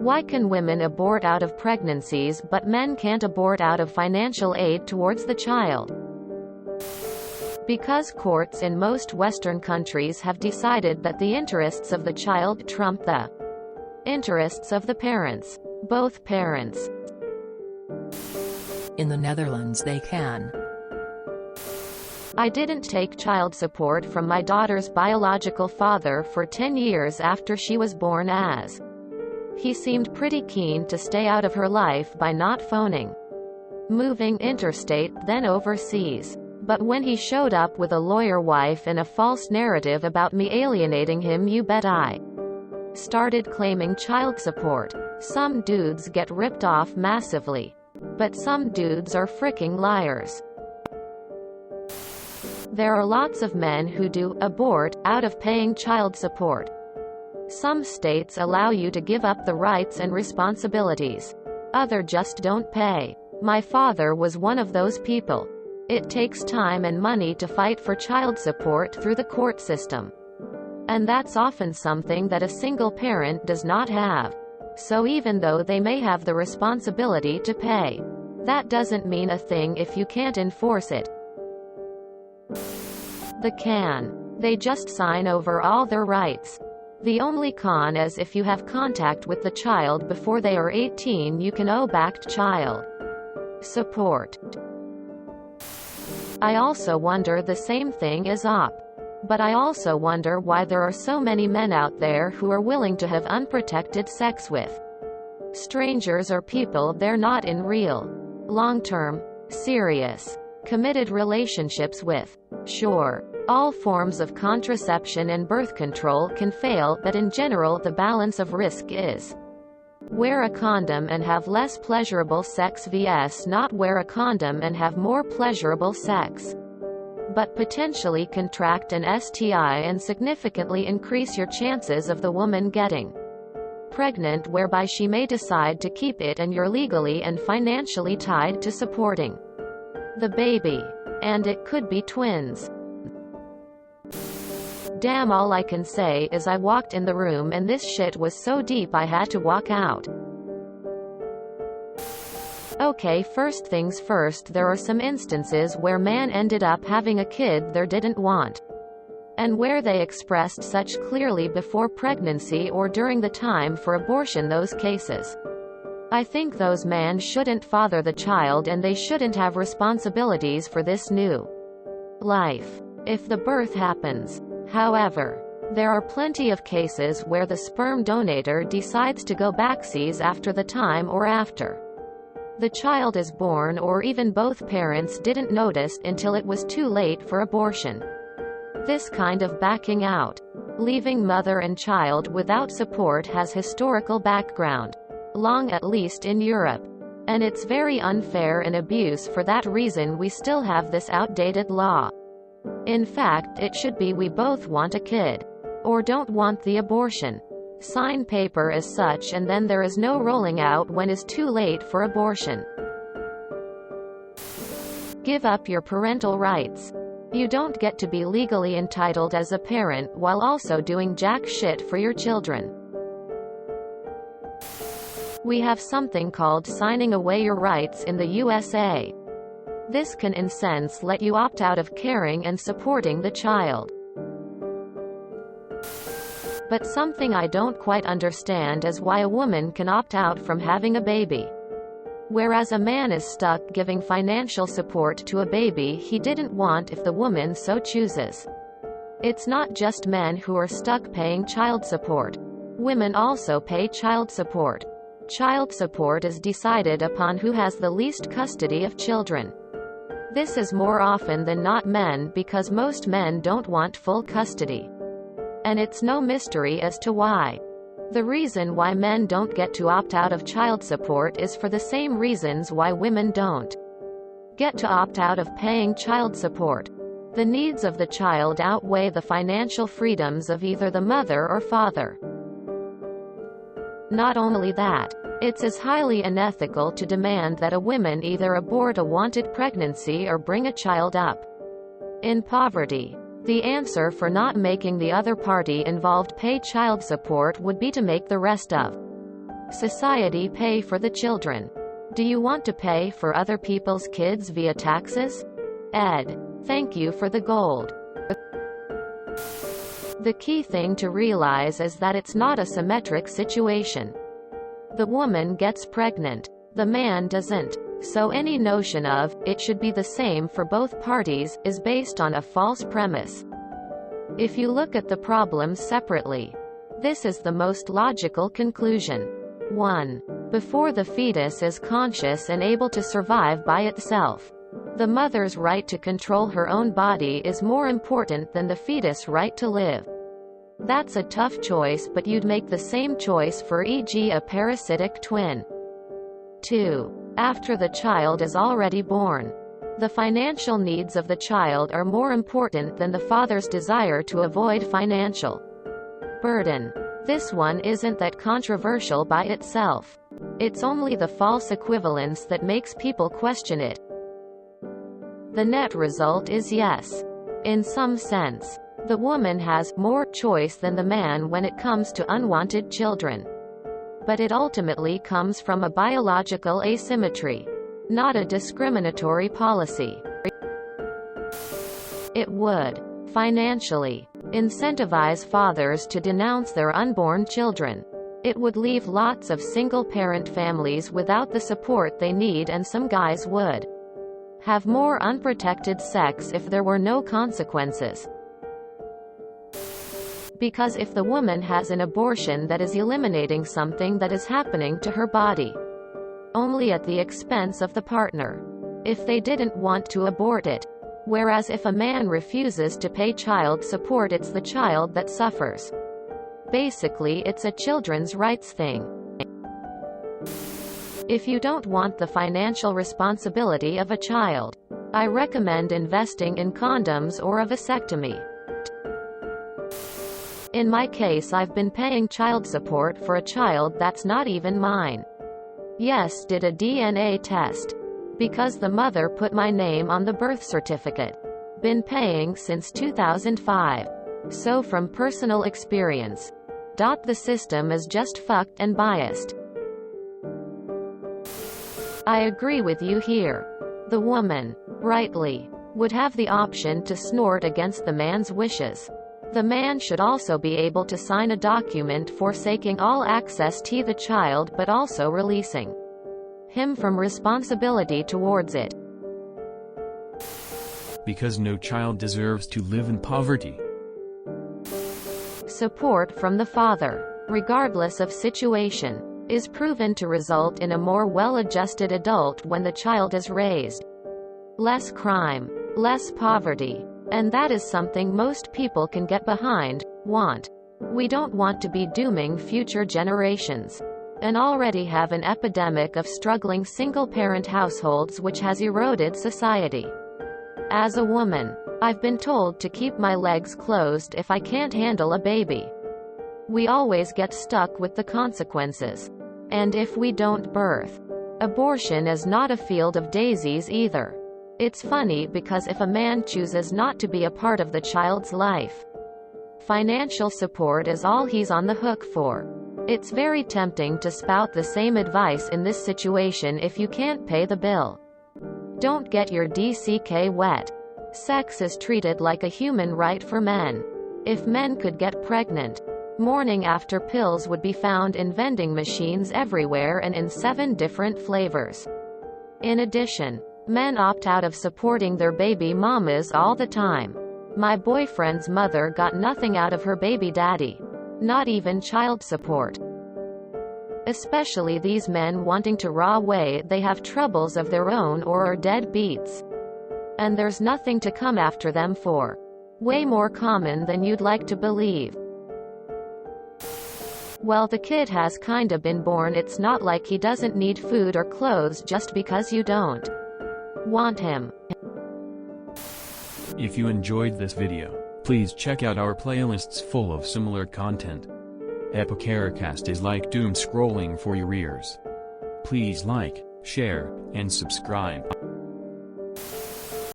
Why can women abort out of pregnancies but men can't abort out of financial aid towards the child? Because courts in most Western countries have decided that the interests of the child trump the interests of the parents. Both parents. In the Netherlands they can. I didn't take child support from my daughter's biological father for 10 years after she was born, as he seemed pretty keen to stay out of her life by not phoning, moving interstate, then overseas. But when he showed up with a lawyer wife and a false narrative about me alienating him, you bet I started claiming child support. Some dudes get ripped off massively. But some dudes are fricking liars. There are lots of men who do abort out of paying child support. Some states allow you to give up the rights and responsibilities. Others just don't pay. My father was one of those people. It takes time and money to fight for child support through the court system. And that's often something that a single parent does not have. So even though they may have the responsibility to pay, that doesn't mean a thing if you can't enforce it. They just sign over all their rights. The only con is if you have contact with the child before they are 18, you can owe back child support. I also wonder the same thing is op. But I also wonder why there are so many men out there who are willing to have unprotected sex with strangers or people they're not in real, long-term, serious, committed relationships with. Sure, all forms of contraception and birth control can fail, but in general the balance of risk is wear a condom and have less pleasurable sex vs not wear a condom and have more pleasurable sex, but potentially contract an STI and significantly increase your chances of the woman getting pregnant, whereby she may decide to keep it and you're legally and financially tied to supporting the baby. And it could be twins. Damn, all I can say is I walked in the room and this shit was so deep I had to walk out. Okay, first things first, there are some instances where man ended up having a kid they didn't want, and where they expressed such clearly before pregnancy or during the time for abortion. Those cases, I think those men shouldn't father the child and they shouldn't have responsibilities for this new life if the birth happens. However, there are plenty of cases where the sperm donor decides to go backseas after the time or after the child is born, or even both parents didn't notice until it was too late for abortion. This kind of backing out, leaving mother and child without support, has historical background, long at least in Europe. And it's very unfair and abuse. For that reason we still have this outdated law. In fact, it should be we both want a kid, or don't want the abortion. Sign paper as such, and then there is no rolling out when it's too late for abortion. Give up your parental rights. You don't get to be legally entitled as a parent while also doing jack shit for your children. We have something called signing away your rights in the USA. This can in sense let you opt out of caring and supporting the child. But something I don't quite understand is why a woman can opt out from having a baby, whereas a man is stuck giving financial support to a baby he didn't want if the woman so chooses. It's not just men who are stuck paying child support. Women also pay child support. Child support is decided upon who has the least custody of children. This is more often than not men, because most men don't want full custody. And it's no mystery as to why. The reason why men don't get to opt out of child support is for the same reasons why women don't get to opt out of paying child support. The needs of the child outweigh the financial freedoms of either the mother or father. Not only that, it's as highly unethical to demand that a woman either abort a wanted pregnancy or bring a child up in poverty. The answer for not making the other party involved pay child support would be to make the rest of Society pay for the children. Do you want to pay for other people's kids via taxes? Ed. Thank you for the gold. The key thing to realize is that it's not a symmetric situation. The woman gets pregnant. The man doesn't. So any notion of, it should be the same for both parties, is based on a false premise. If you look at the problems separately, this is the most logical conclusion. 1. Before the fetus is conscious and able to survive by itself, the mother's right to control her own body is more important than the fetus' right to live. That's a tough choice, but you'd make the same choice for e.g. a parasitic twin. 2. After the child is already born, the financial needs of the child are more important than the father's desire to avoid financial burden. This one isn't that controversial by itself. It's only the false equivalence that makes people question it. The net result is yes. In some sense, the woman has more choice than the man when it comes to unwanted children. But it ultimately comes from a biological asymmetry, not a discriminatory policy. It would, financially, incentivize fathers to denounce their unborn children. It would leave lots of single-parent families without the support they need, and some guys would have more unprotected sex if there were no consequences. Because if the woman has an abortion, that is eliminating something that is happening to her body, only at the expense of the partner, if they didn't want to abort it. Whereas if a man refuses to pay child support, it's the child that suffers. Basically, it's a children's rights thing. If you don't want the financial responsibility of a child, I recommend investing in condoms or a vasectomy. In my case, I've been paying child support for a child that's not even mine. Yes, did a DNA test. Because the mother put my name on the birth certificate. Been paying since 2005. So from personal experience. The system is just fucked and biased. I agree with you here. The woman, rightly, would have the option to snort against the man's wishes. The man should also be able to sign a document forsaking all access to the child, but also releasing him from responsibility towards it. Because no child deserves to live in poverty. Support from the father, regardless of situation, is proven to result in a more well-adjusted adult when the child is raised. Less crime, less poverty. And that is something most people can get behind, want. We don't want to be dooming future generations, and already have an epidemic of struggling single-parent households which has eroded society. As a woman, I've been told to keep my legs closed if I can't handle a baby. We always get stuck with the consequences. And if we don't birth, abortion is not a field of daisies either. It's funny because if a man chooses not to be a part of the child's life, financial support is all he's on the hook for. It's very tempting to spout the same advice in this situation if you can't pay the bill. Don't get your DCK wet. Sex is treated like a human right for men. If men could get pregnant, morning after pills would be found in vending machines everywhere and in 7 different flavors. In addition, men opt out of supporting their baby mamas all the time. My boyfriend's mother got nothing out of her baby daddy. Not even child support. Especially these men wanting to raw away, they have troubles of their own or are deadbeats. And there's nothing to come after them for. Way more common than you'd like to believe. Well, the kid has kinda been born. It's not like he doesn't need food or clothes just because you don't want him. If you enjoyed this video, please check out our playlists full of similar content. BngrsNMsh is like doom scrolling for your ears. Please like, share, and subscribe.